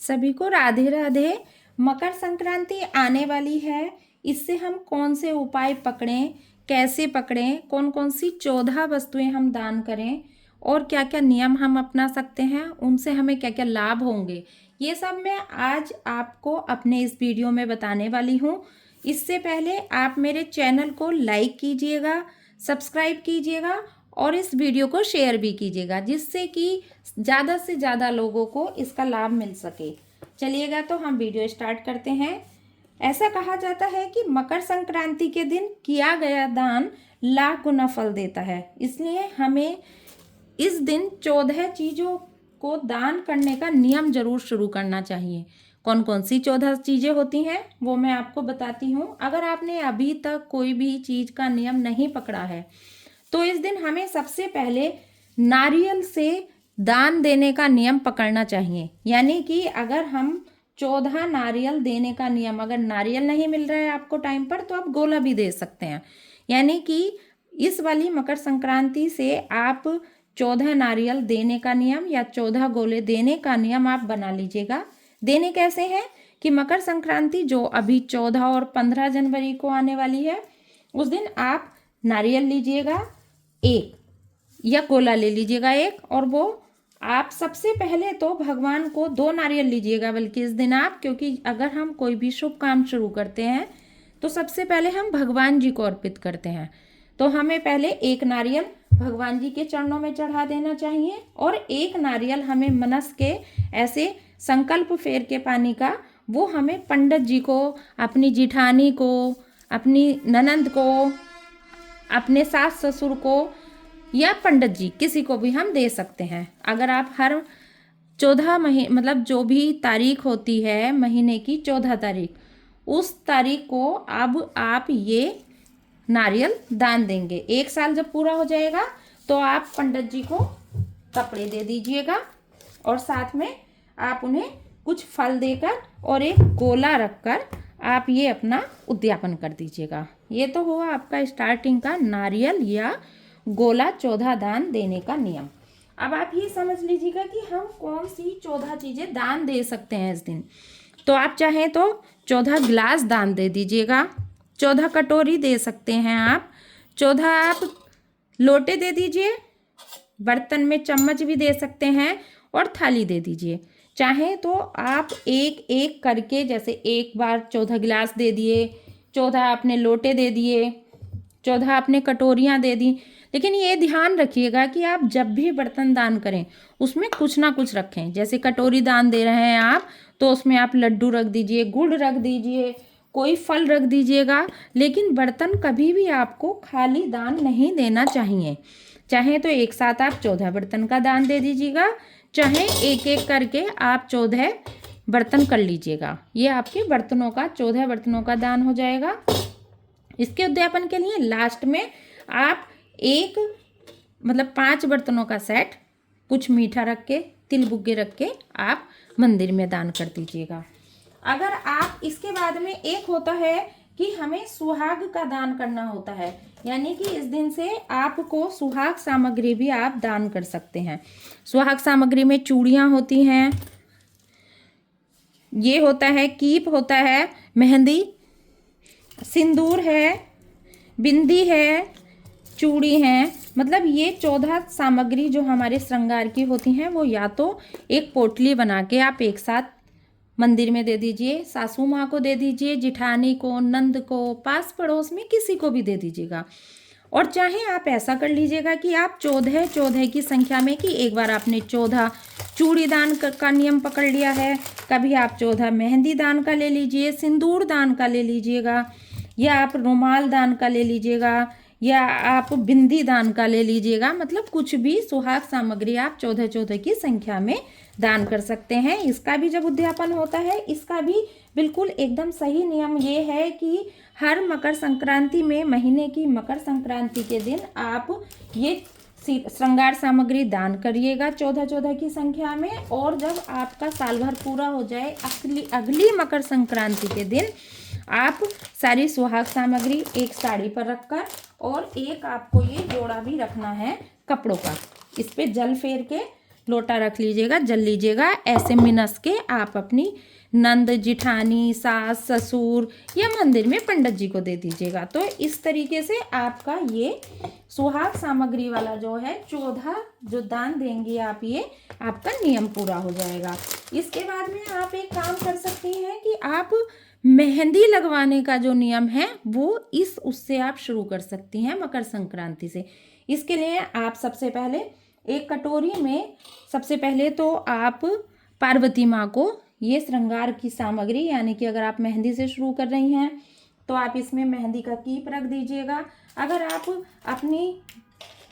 सभी को राधे राधे। मकर संक्रांति आने वाली है। इससे हम कौन से उपाय पकड़ें, कैसे पकड़ें, कौन कौन सी 14 वस्तुएं हम दान करें और क्या क्या नियम हम अपना सकते हैं, उनसे हमें क्या क्या लाभ होंगे, ये सब मैं आज आपको अपने इस वीडियो में बताने वाली हूँ। इससे पहले आप मेरे चैनल को लाइक कीजिएगा, सब्सक्राइब कीजिएगा और इस वीडियो को शेयर भी कीजिएगा, जिससे कि ज़्यादा से ज़्यादा लोगों को इसका लाभ मिल सके। चलिएगा तो हम वीडियो स्टार्ट करते हैं। ऐसा कहा जाता है कि मकर संक्रांति के दिन किया गया दान लाख गुना फल देता है, इसलिए हमें इस दिन 14 चीज़ों को दान करने का नियम जरूर शुरू करना चाहिए। कौन कौन सी 14 चीज़ें होती हैं वो मैं आपको बताती हूँ। अगर आपने अभी तक कोई भी चीज़ का नियम नहीं पकड़ा है तो इस दिन हमें सबसे पहले नारियल से दान देने का नियम पकड़ना चाहिए। यानी कि अगर हम 14 नारियल देने का नियम, अगर नारियल नहीं मिल रहा है आपको टाइम पर तो आप गोला भी दे सकते हैं। यानी कि इस वाली मकर संक्रांति से आप 14 नारियल देने का नियम या 14 गोले देने का नियम आप बना लीजिएगा। देने कैसे हैं कि मकर संक्रांति जो अभी 14 और 15 जनवरी को आने वाली है, उस दिन आप नारियल लीजिएगा एक या गोला ले लीजिएगा एक, और वो आप सबसे पहले तो भगवान को 2 नारियल लीजिएगा बल्कि इस दिन आप, क्योंकि अगर हम कोई भी शुभ काम शुरू करते हैं तो सबसे पहले हम भगवान जी को अर्पित करते हैं। तो हमें पहले एक नारियल भगवान जी के चरणों में चढ़ा देना चाहिए और एक नारियल हमें मनस के ऐसे संकल्प फेर के पानी का, वो हमें पंडित जी को, अपनी जिठानी को, अपनी ननंद को, अपने सास ससुर को या पंडित जी, किसी को भी हम दे सकते हैं। अगर आप हर 14 महीने मतलब जो भी तारीख होती है महीने की 14 तारीख, उस तारीख को अब आप ये नारियल दान देंगे। 1 साल जब पूरा हो जाएगा तो आप पंडित जी को कपड़े दे दीजिएगा और साथ में आप उन्हें कुछ फल देकर और एक गोला रखकर आप ये अपना उद्यापन कर दीजिएगा। ये तो हुआ आपका स्टार्टिंग का नारियल या गोला 14 दान देने का नियम। अब आप ये समझ लीजिएगा कि हम कौन सी 14 चीज़ें दान दे सकते हैं इस दिन। तो आप चाहें तो 14 गिलास दान दे दीजिएगा, 14 कटोरी दे सकते हैं आप, 14 आप लोटे दे दीजिए, बर्तन में चम्मच भी दे सकते हैं और थाली दे दीजिए। चाहें तो आप एक एक करके, जैसे एक बार 14 गिलास दे दिए, 14 आपने लोटे दे दिए, 14 आपने कटोरियाँ दे दी। लेकिन ये ध्यान रखिएगा कि आप जब भी बर्तन दान करें उसमें कुछ ना कुछ रखें। जैसे कटोरी दान दे रहे हैं आप तो उसमें आप लड्डू रख दीजिए, गुड़ रख दीजिए, कोई फल रख दीजिएगा। लेकिन बर्तन कभी भी आपको खाली दान नहीं देना चाहिए। चाहे तो एक साथ आप 14 बर्तन का दान दे दीजिएगा, चाहे एक एक करके आप 14 बर्तन कर लीजिएगा। ये आपके बर्तनों का 14 बर्तनों का दान हो जाएगा। इसके उद्यापन के लिए लास्ट में आप एक 5 बर्तनों का सेट, कुछ मीठा रख के, तिल बुग्गे रख के आप मंदिर में दान कर दीजिएगा। अगर आप इसके बाद में एक होता है कि हमें सुहाग का दान करना होता है, यानी कि इस दिन से आपको सुहाग सामग्री भी आप दान कर सकते हैं। सुहाग सामग्री में चूड़ियाँ होती हैं, ये होता है कीप होता है, मेहंदी, सिंदूर है, बिंदी है, चूड़ी हैं। मतलब ये 14 सामग्री जो हमारे श्रृंगार की होती हैं वो या तो एक पोटली बना के आप एक साथ मंदिर में दे दीजिए, सासू माँ को दे दीजिए, जिठानी को, नंद को, पास पड़ोस में किसी को भी दे दीजिएगा। और चाहे आप ऐसा कर लीजिएगा कि आप 14 की संख्या में, कि एक बार आपने 14 चूड़ी दान का नियम पकड़ लिया है, कभी आप 14 मेहंदी दान का ले लीजिए, सिंदूर दान का ले लीजिएगा, या आप रुमाल दान का ले लीजिएगा, या आप बिंदी दान का ले लीजिएगा। मतलब कुछ भी सुहाग सामग्री आप 14 की संख्या में दान कर सकते हैं। इसका भी जब उद्यापन होता है, इसका भी बिल्कुल एकदम सही नियम ये है कि हर मकर संक्रांति में, महीने की मकर संक्रांति के दिन आप ये श्रृंगार सामग्री दान करिएगा 14 की संख्या में। और जब आपका साल भर पूरा हो जाए, अगली मकर संक्रांति के दिन आप सारी सुहाग सामग्री एक साड़ी पर रखकर, और एक आपको ये जोड़ा भी रखना है कपड़ों का, इस पे जल फेर के लोटा रख लीजिएगा, जल लीजिएगा। ऐसे मिनस के आप अपनी नंद, जिठानी, सास, ससुर या मंदिर में पंडित जी को दे दीजिएगा। तो इस तरीके से आपका ये सुहाग सामग्री वाला जो है 14 जो दान देंगे आप, ये आपका नियम पूरा हो जाएगा। इसके बाद में आप एक काम कर सकती हैं कि आप मेहंदी लगवाने का जो नियम है वो उससे आप शुरू कर सकती हैं मकर संक्रांति से। इसके लिए आप सबसे पहले एक कटोरी में सबसे पहले तो आप पार्वती माँ को ये श्रृंगार की सामग्री, यानी कि अगर आप मेहंदी से शुरू कर रही हैं तो आप इसमें मेहंदी का कीप रख दीजिएगा। अगर आप अपनी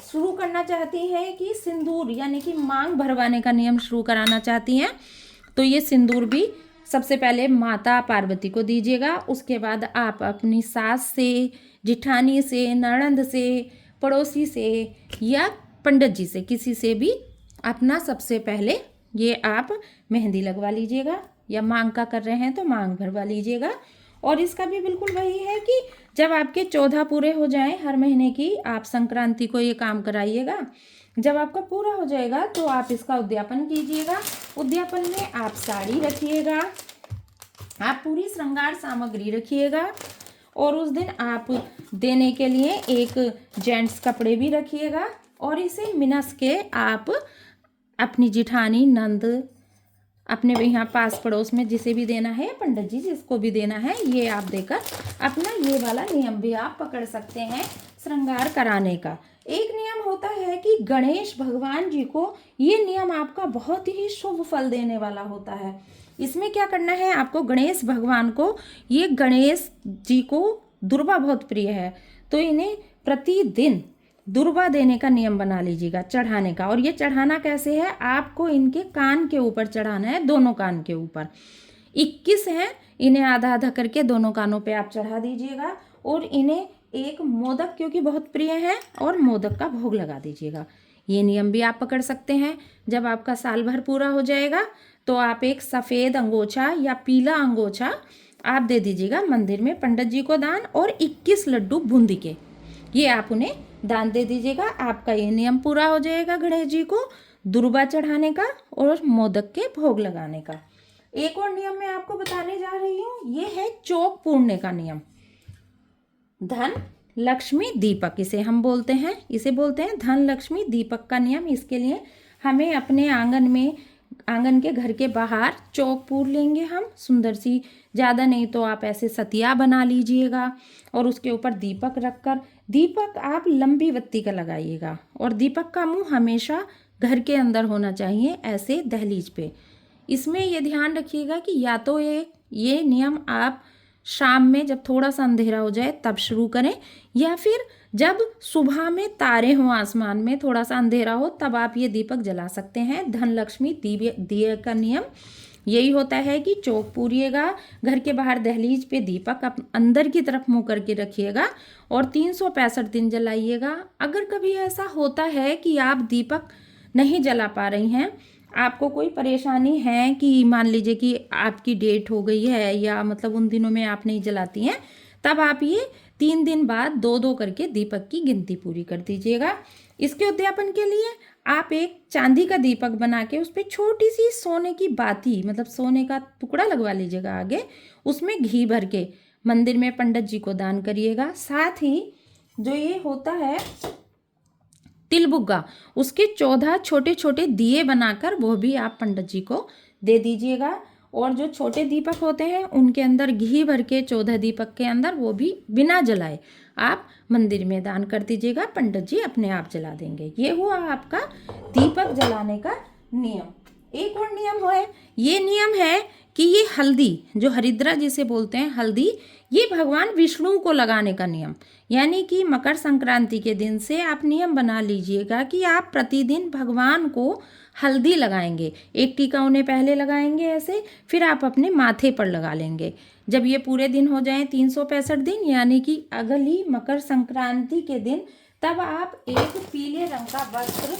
शुरू करना चाहती हैं कि सिंदूर यानी कि मांग भरवाने का नियम शुरू कराना चाहती हैं तो ये सिंदूर भी सबसे पहले माता पार्वती को दीजिएगा। उसके बाद आप अपनी सास से, जिठानी से, ननद से, पड़ोसी से या पंडित जी से, किसी से भी अपना सबसे पहले ये आप मेहंदी लगवा लीजिएगा। या मांग का कर रहे हैं तो मांग भरवा लीजिएगा। और इसका भी बिल्कुल वही है कि जब आपके 14 पूरे हो जाएं हर महीने की, आप संक्रांति को ये काम कराइएगा। जब आपका पूरा हो जाएगा तो आप इसका उद्यापन कीजिएगा। उद्यापन में आप साड़ी रखिएगा, आप पूरी श्रृंगार सामग्री रखिएगा और उस दिन आप देने के लिए एक जेंट्स कपड़े भी रखिएगा। और इसे मिनस के आप अपनी जिठानी, नंद, अपने यहाँ पास पड़ोस में जिसे भी देना है, पंडित जी जिसको भी देना है, ये आप देकर अपना ये वाला नियम भी आप पकड़ सकते हैं श्रृंगार कराने का। एक नियम होता है कि गणेश भगवान जी को ये नियम आपका बहुत ही शुभ फल देने वाला होता है। इसमें क्या करना है आपको, गणेश भगवान को, ये गणेश जी को दुर्वा बहुत प्रिय है तो इन्हें प्रतिदिन दुर्वा देने का नियम बना लीजिएगा, चढ़ाने का। और ये चढ़ाना कैसे है, आपको इनके कान के ऊपर चढ़ाना है, दोनों कान के ऊपर। 21 हैं, इन्हें आधा आधा करके दोनों कानों पे आप चढ़ा दीजिएगा। और इन्हें एक मोदक, क्योंकि बहुत प्रिय है, और मोदक का भोग लगा दीजिएगा। ये नियम भी आप पकड़ सकते हैं। जब आपका साल भर पूरा हो जाएगा तो आप एक सफ़ेद अंगोछा या पीला अंगोछा आप दे दीजिएगा मंदिर में पंडित जी को दान, और 21 लड्डू बूंदी के ये आप उन्हें दान दे दीजिएगा। आपका ये नियम पूरा हो जाएगा गणेश जी को दुर्वा चढ़ाने का और मोदक के भोग लगाने का। एक और नियम मैं आपको बताने जा रही हूँ, ये है चौक पूरने का नियम। धन लक्ष्मी दीपक इसे हम बोलते हैं, इसे बोलते हैं धन लक्ष्मी दीपक का नियम। इसके लिए हमें अपने आंगन के घर के बाहर चौक पूर लेंगे हम, सुंदर सी, ज़्यादा नहीं तो आप ऐसे सतिया बना लीजिएगा और उसके ऊपर दीपक रखकर, दीपक आप लंबी बत्ती का लगाइएगा और दीपक का मुंह हमेशा घर के अंदर होना चाहिए, ऐसे दहलीज पे। इसमें ये ध्यान रखिएगा कि या तो ये नियम आप शाम में जब थोड़ा सा अंधेरा हो जाए तब शुरू करें, या फिर जब सुबह में तारे हों आसमान में, थोड़ा सा अंधेरा हो, तब आप ये दीपक जला सकते हैं। धन लक्ष्मी दिए का नियम यही होता है कि चौक पूरिएगा, घर के बाहर दहलीज पे दीपक आप अंदर की तरफ मुंह करके रखिएगा और 365 दिन जलाइएगा। अगर कभी ऐसा होता है कि आप दीपक नहीं जला पा रही हैं, आपको कोई परेशानी है कि मान लीजिए कि आपकी डेट हो गई है या मतलब उन दिनों में आप नहीं जलाती हैं, तब आप ये 3 दिन बाद 2-2 करके दीपक की गिनती पूरी कर दीजिएगा। इसके उद्यापन के लिए आप एक चांदी का दीपक बना के उस पर छोटी सी सोने की बाती, मतलब सोने का टुकड़ा लगवा लीजिएगा आगे, उसमें घी भर के मंदिर में पंडित जी को दान करिएगा। साथ ही जो ये होता है तिलबुग्गा, उसके 14 छोटे छोटे दिए बनाकर वो भी आप पंडित जी को दे दीजिएगा। और जो छोटे दीपक होते हैं उनके अंदर घी भर के 14 दीपक के अंदर वो भी बिना जलाए आप मंदिर में दान कर दीजिएगा, पंडित जी अपने आप जला देंगे। ये हुआ आपका दीपक जलाने का नियम। एक और नियम है, ये नियम है कि ये हल्दी, जो हरिद्रा जिसे बोलते हैं हल्दी, ये भगवान विष्णु को लगाने का नियम। यानी कि मकर संक्रांति के दिन से आप नियम बना लीजिएगा कि आप प्रतिदिन भगवान को हल्दी लगाएंगे। एक टीका उन्हें पहले लगाएंगे ऐसे, फिर आप अपने माथे पर लगा लेंगे। जब ये पूरे दिन हो जाएं 365 दिन, यानी कि अगली मकर संक्रांति के दिन, तब आप एक पीले रंग का वस्त्र,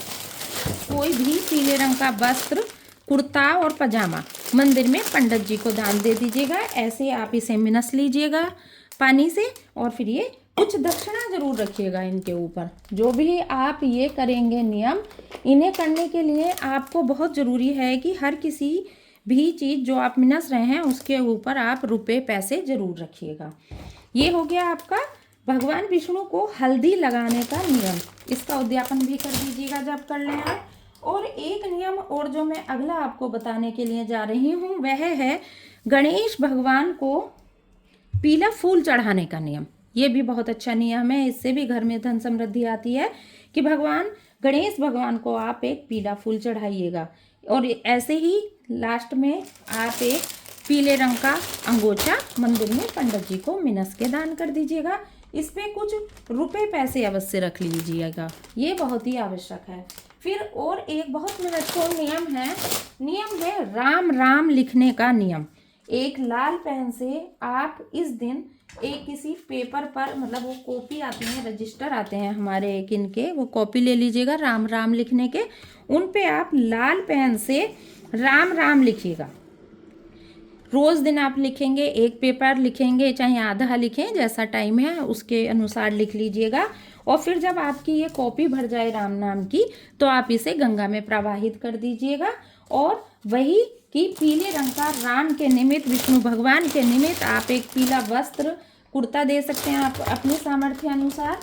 कोई भी पीले रंग का वस्त्र, कुर्ता और पजामा मंदिर में पंडित जी को दान दे दीजिएगा। ऐसे आप इसे मिनस लीजिएगा पानी से और फिर ये कुछ दक्षिणा जरूर रखिएगा इनके ऊपर। जो भी आप ये करेंगे नियम, इन्हें करने के लिए आपको बहुत ज़रूरी है कि हर किसी भी चीज़ जो आप मिनस रहे हैं उसके ऊपर आप रुपए पैसे जरूर रखिएगा। ये हो गया आपका भगवान विष्णु को हल्दी लगाने का नियम। इसका उद्यापन भी कर दीजिएगा जब कर लें आप। और एक नियम और जो मैं अगला आपको बताने के लिए जा रही हूँ वह है गणेश भगवान को पीला फूल चढ़ाने का नियम। ये भी बहुत अच्छा नियम है, इससे भी घर में धन समृद्धि आती है कि भगवान गणेश भगवान को आप एक पीला फूल चढ़ाइएगा। और ऐसे ही लास्ट में आप एक पीले रंग का अंगोछा मंदिर में पंडित जी को मिनस के दान कर दीजिएगा। इस पे कुछ रुपए पैसे अवश्य रख लीजिएगा, ये बहुत ही आवश्यक है। फिर और एक बहुत महत्वपूर्ण नियम है राम राम लिखने का नियम। एक लाल पेन से आप इस दिन एक किसी पेपर पर, मतलब वो कॉपी आती है, रजिस्टर आते हैं हमारे एक इनके, वो कॉपी ले लीजिएगा राम राम लिखने के। उन पे आप लाल पेन से राम राम लिखिएगा। रोज दिन आप लिखेंगे, एक पेपर लिखेंगे चाहे आधा लिखें, जैसा टाइम है उसके अनुसार लिख लीजिएगा। और फिर जब आपकी ये कॉपी भर जाए राम नाम की तो आप इसे गंगा में प्रवाहित कर दीजिएगा। और वही कि पीले रंग का राम के निमित्त, विष्णु भगवान के निमित्त आप एक पीला वस्त्र, कुर्ता दे सकते हैं आप अपने सामर्थ्य अनुसार।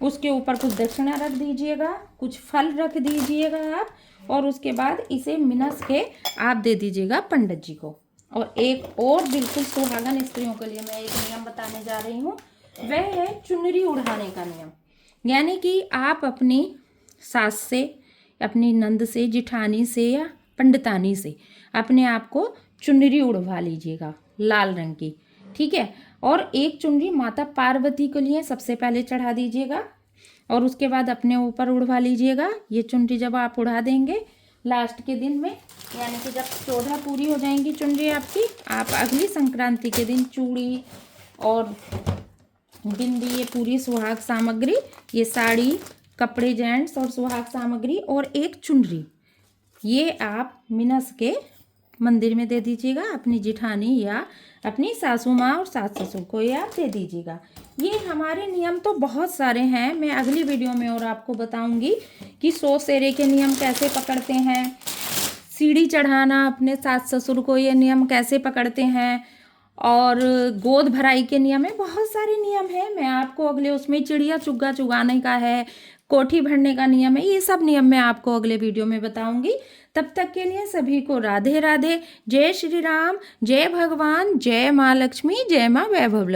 उसके ऊपर कुछ दक्षिणा रख दीजिएगा, कुछ फल रख दीजिएगा आप, और उसके बाद इसे मिनस के आप दे दीजिएगा पंडित जी को। और एक और बिल्कुल सुहागन स्त्रियों के लिए मैं एक नियम बताने जा रही हूँ, वह है चुनरी उड़ाने का नियम। यानी कि आप अपनी सास से, अपनी नंद से, जिठानी से या पंडितानी से अपने आप को चुनरी उड़वा लीजिएगा लाल रंग की, ठीक है। और एक चुनरी माता पार्वती के लिए सबसे पहले चढ़ा दीजिएगा और उसके बाद अपने ऊपर उड़वा लीजिएगा। ये चुनरी जब आप उड़ा देंगे लास्ट के दिन में, यानी कि जब 14 पूरी हो जाएंगी चुनरी आपकी, आप अगली संक्रांति के दिन चूड़ी और बिंदी, ये पूरी सुहाग सामग्री, ये साड़ी, कपड़े जेंट्स और सुहाग सामग्री और एक चुनरी, ये आप मिनस के मंदिर में दे दीजिएगा। अपनी जिठानी या अपनी सासू माँ और सास ससुर को ये आप दे दीजिएगा। ये हमारे नियम तो बहुत सारे हैं, मैं अगली वीडियो में और आपको बताऊंगी कि 100 सेरे के नियम कैसे पकड़ते हैं, सीढ़ी चढ़ाना अपने सास ससुर को ये नियम कैसे पकड़ते हैं, और गोद भराई के नियम है, बहुत सारे नियम हैं। मैं आपको अगले उसमें चिड़िया चुग्गा चुगाने का है, कोठी भरने का नियम है, ये सब नियम मैं आपको अगले वीडियो में बताऊंगी। तब तक के लिए सभी को राधे राधे, जय श्री राम, जय भगवान, जय माँ लक्ष्मी, जय माँ वैभव।